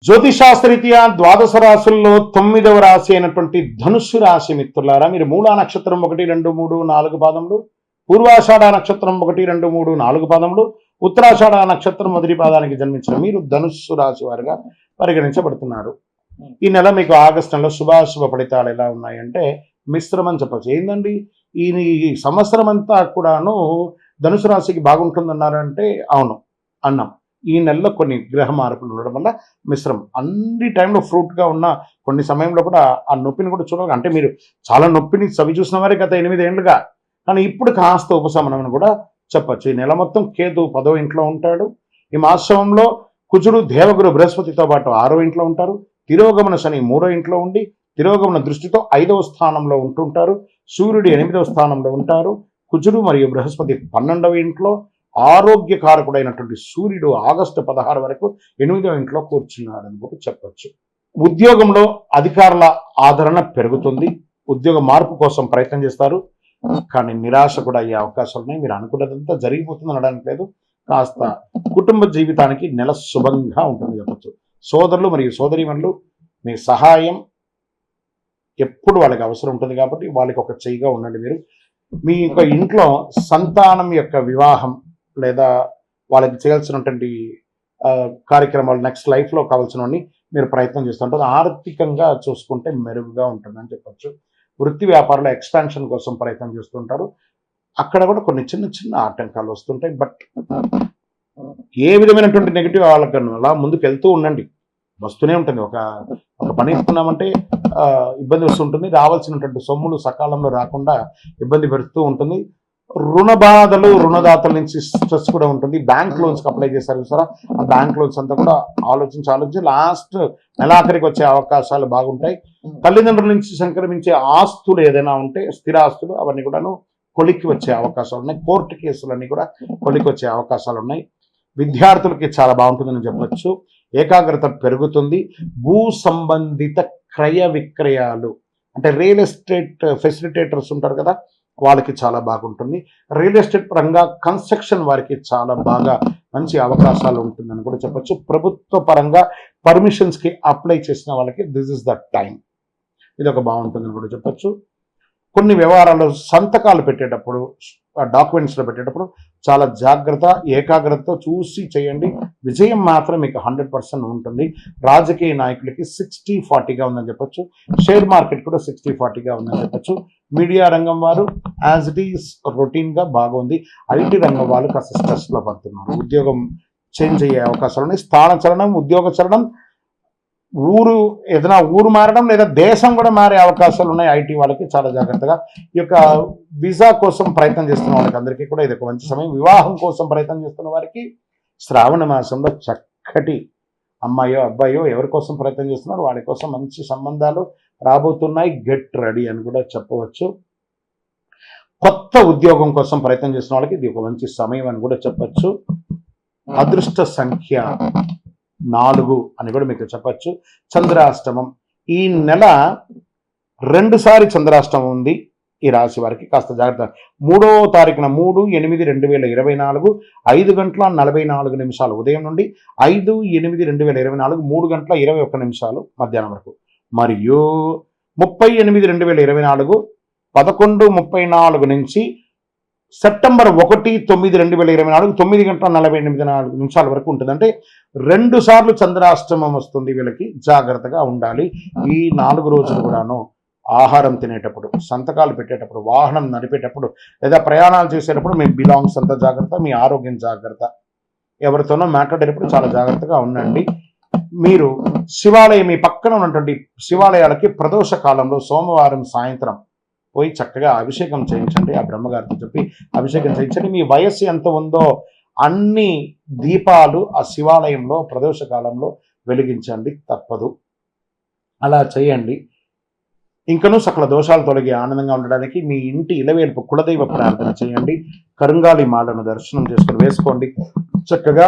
జ్యోతిషాస్త్రరీత్యా ద్వాదశ రాశుల్లో 9వ రాశి అయినటువంటి ధనుస్సు రాశి మిత్రులారా, మీరు మూలా నక్షత్రం 1, 2, 3, 4 పాదములు, పూర్వాషాఢ నక్షత్రం 1, 2, 3, 4 పాదములు, ఉత్తరాషాఢ నక్షత్రం మొదటి పాదానికి జన్మించిన మీరు ధనుస్సు రాశి వారిగా పరిగణించబడుతున్నారు. ఈ నెల మీకు ఆగస్టు నెలలో శుభాశుభ ఫలితాలు ఎలా ఉన్నాయంటే మిశ్రమం చెప్పచ్చు. ఏందండి ఈ సంవత్సరం అంతా కూడాను ధనుసు రాశికి బాగుంటుందన్నారంటే అవును అన్నాం. ఈ నెలలో కొన్ని గ్రహ మార్పులు ఉండడం వల్ల మిశ్రమం. అన్ని టైంలో ఫ్రూట్గా ఉన్న కొన్ని సమయంలో కూడా ఆ నొప్పిని కూడా చూడాలి. అంటే మీరు చాలా నొప్పిని చవి చూసిన వారే గత 8 ఏళ్ళుగా, కానీ ఇప్పుడు కాస్త ఉపశమనం అని కూడా చెప్పచ్చు. ఈ నెల మొత్తం కేతు 10వ ఇంట్లో ఉంటాడు. ఈ మాసంలో కుజుడు దేవగురు బృహస్పతితో పాటు 6వ ఇంట్లో ఉంటారు. తిరోగమన శని 3వ ఇంట్లో ఉండి తిరోగమన దృష్టితో 5వ స్థానంలో ఉంటుంటారు. సూర్యుడు 8వ స్థానంలో ఉంటారు. కుజుడు మరియు బృహస్పతి 12వ ఇంట్లో, ఆరోగ్యకారకుడైనటువంటి సూర్యుడు ఆగస్టు 16 వరకు 8వ ఇంట్లో కూర్చున్నాడని కూడా చెప్పచ్చు. ఉద్యోగంలో అధికారుల ఆదరణ పెరుగుతుంది. ఉద్యోగ మార్పు కోసం ప్రయత్నం చేస్తారు, కానీ నిరాశ కూడా అయ్యే అవకాశాలు ఉన్నాయి. మీరు అనుకున్నదంతా జరిగిపోతుంది అనడానికి లేదు. కాస్త కుటుంబ జీవితానికి నెల శుభంగా ఉంటుంది చెప్పచ్చు. సోదరులు మరియు సోదరీమణులు మీ సహాయం ఎప్పుడు వాళ్ళకి అవసరం ఉంటుంది కాబట్టి వాళ్ళకి ఒక చెయ్యిగా ఉండండి. మీరు మీ యొక్క ఇంట్లో సంతానం యొక్క వివాహం లేదా వాళ్ళకి చేయాల్సినటువంటి కార్యక్రమాలు నెక్స్ట్ లైఫ్లో కావాల్సినవన్నీ మీరు ప్రయత్నం చేస్తుంటారు. ఆర్థికంగా చూసుకుంటే మెరుగుగా ఉంటుందని చెప్పచ్చు. వృత్తి వ్యాపారంలో ఎక్స్పాన్షన్ కోసం ప్రయత్నం చేస్తుంటారు. అక్కడ కూడా కొన్ని చిన్న చిన్న ఆటంకాలు వస్తుంటాయి. బట్ ఏ విధమైనటువంటి నెగిటివ్ వాళ్ళకన్నా అలా ముందుకు వెళ్తూ ఉండండి. వస్తూనే ఉంటుంది. ఒక పని ఇస్తున్నామంటే ఇబ్బంది వస్తుంటుంది. రావాల్సినటువంటి సొమ్ములు సకాలంలో రాకుండా ఇబ్బంది పెడుతూ ఉంటుంది. రుణ బాధలు, రుణదాతల నుంచి స్ట్రెస్ కూడా ఉంటుంది. బ్యాంక్ లోన్స్కి అప్లై చేశారు సార్, ఆ బ్యాంక్ లోన్స్ అంతా కూడా ఆలోచించి లాస్ట్ నెలాఖరికి వచ్చే అవకాశాలు బాగుంటాయి. తల్లిదండ్రుల నుంచి సంక్రమించే ఆస్తులు ఏదైనా ఉంటే స్థిరాస్తులు అవన్నీ కూడాను కొలిక్కి వచ్చే అవకాశాలు ఉన్నాయి. కోర్టు కేసులన్నీ కూడా కొలిక్కి వచ్చే అవకాశాలు ఉన్నాయి. విద్యార్థులకి చాలా బాగుంటుందని చెప్పచ్చు. ఏకాగ్రత పెరుగుతుంది. భూ సంబంధిత క్రయ విక్రయాలు అంటే రియల్ ఎస్టేట్ ఫెసిలిటేటర్స్ ఉంటారు కదా, వాళ్ళకి చాలా బాగుంటుంది. రియల్ ఎస్టేట్ పరంగా కన్స్ట్రక్షన్ వారికి చాలా బాగా మంచి అవకాశాలు ఉంటుందని కూడా చెప్పచ్చు. ప్రభుత్వ పరంగా పర్మిషన్స్కి అప్లై చేసిన వాళ్ళకి దిస్ ఇస్ ద టైం. ఇది ఒక బాగుంటుందని కూడా చెప్పచ్చు. కొన్ని వ్యవహారాలు సంతకాలు పెట్టేటప్పుడు, డాక్యుమెంట్స్లో పెట్టేటప్పుడు చాలా జాగ్రత్త, ఏకాగ్రతతో చూసి చేయండి. విజయం మాత్రం మీకు 100% ఉంటుంది. రాజకీయ నాయకులకి 60-40గా ఉందని చెప్పచ్చు. షేర్ మార్కెట్ కూడా 60-40గా ఉందని చెప్పచ్చు. మీడియా రంగం వారు యాజ్ ఇట్ ఈస్ రొటీన్గా బాగుంది. ఐటీ రంగం వాళ్ళు కాస్త స్ట్రెస్లో పడుతున్నారు. ఉద్యోగం చేంజ్ అయ్యే అవకాశాలు ఉన్నాయి. స్థాన చలనం, ఉద్యోగ చలనం, ఏదైనా ఊరు మారడం లేదా దేశం కూడా మారే అవకాశాలు ఉన్నాయి. ఐటీ వాళ్ళకి చాలా జాగ్రత్తగా. ఈ యొక్క వీసా కోసం ప్రయత్నం చేస్తున్న వాళ్ళకి అందరికీ కూడా ఇది ఒక మంచి సమయం. వివాహం కోసం ప్రయత్నం చేస్తున్న వారికి శ్రావణ మాసంలో చక్కటి అమ్మాయో అబ్బాయో ఎవరి కోసం ప్రయత్నం చేస్తున్నారు వాడి కోసం మంచి సంబంధాలు రాబోతున్నాయి. గెట్ రెడీ అని కూడా చెప్పవచ్చు. కొత్త ఉద్యోగం కోసం ప్రయత్నం చేస్తున్న వాళ్ళకి ఇది ఒక మంచి సమయం అని కూడా చెప్పచ్చు. అదృష్ట సంఖ్య 4 అని కూడా మీకు చెప్పచ్చు. చంద్రాష్టమం ఈ నెల 2 సారి చంద్రాష్టమం ఉంది ఈ రాశి వారికి. కాస్త జాగ్రత్త. 3వ తారీఖున 3/8/2024 5:44 ఉదయం నుండి 5/8/2024 3:21 మధ్యాహ్నం వరకు, మరియు 30/8/2024 11:34 నుంచి సెప్టెంబర్ 1/9/2024 9:48 వరకు ఉంటుంది. అంటే 2 సార్లు చంద్రాష్టమం వస్తుంది. వీళ్ళకి జాగ్రత్తగా ఉండాలి. ఈ 4 రోజులు కూడాను ఆహారం తినేటప్పుడు, సంతకాలు పెట్టేటప్పుడు, వాహనం నడిపేటప్పుడు లేదా ప్రయాణాలు చేసేటప్పుడు మీ బిలాంగ్స్ అంతా జాగ్రత్త, మీ ఆరోగ్యం జాగ్రత్త. ఎవరితోనో మాట్లాడేటప్పుడు చాలా జాగ్రత్తగా ఉండండి. మీరు శివాలయం, మీ పక్కన ఉన్నటువంటి శివాలయాలకి ప్రదోష కాలంలో సోమవారం సాయంత్రం పోయి చక్కగా అభిషేకం చేయించండి. ఆ బ్రహ్మగారితో చెప్పి అభిషేకం చేయించండి. మీ వయస్సు ఎంత ఉందో అన్ని దీపాలు ఆ శివాలయంలో ప్రదోష కాలంలో వెలిగించండి, తప్పదు. అలా చేయండి. ఇంకనూ సకల దోషాలు తొలగి ఆనందంగా ఉండడానికి మీ ఇంటి ఇలవేల్పు కులదైవ ప్రార్థన చేయండి. కరుంగాలి మాలను దర్శనం చేసుకుని వేసుకోండి. చక్కగా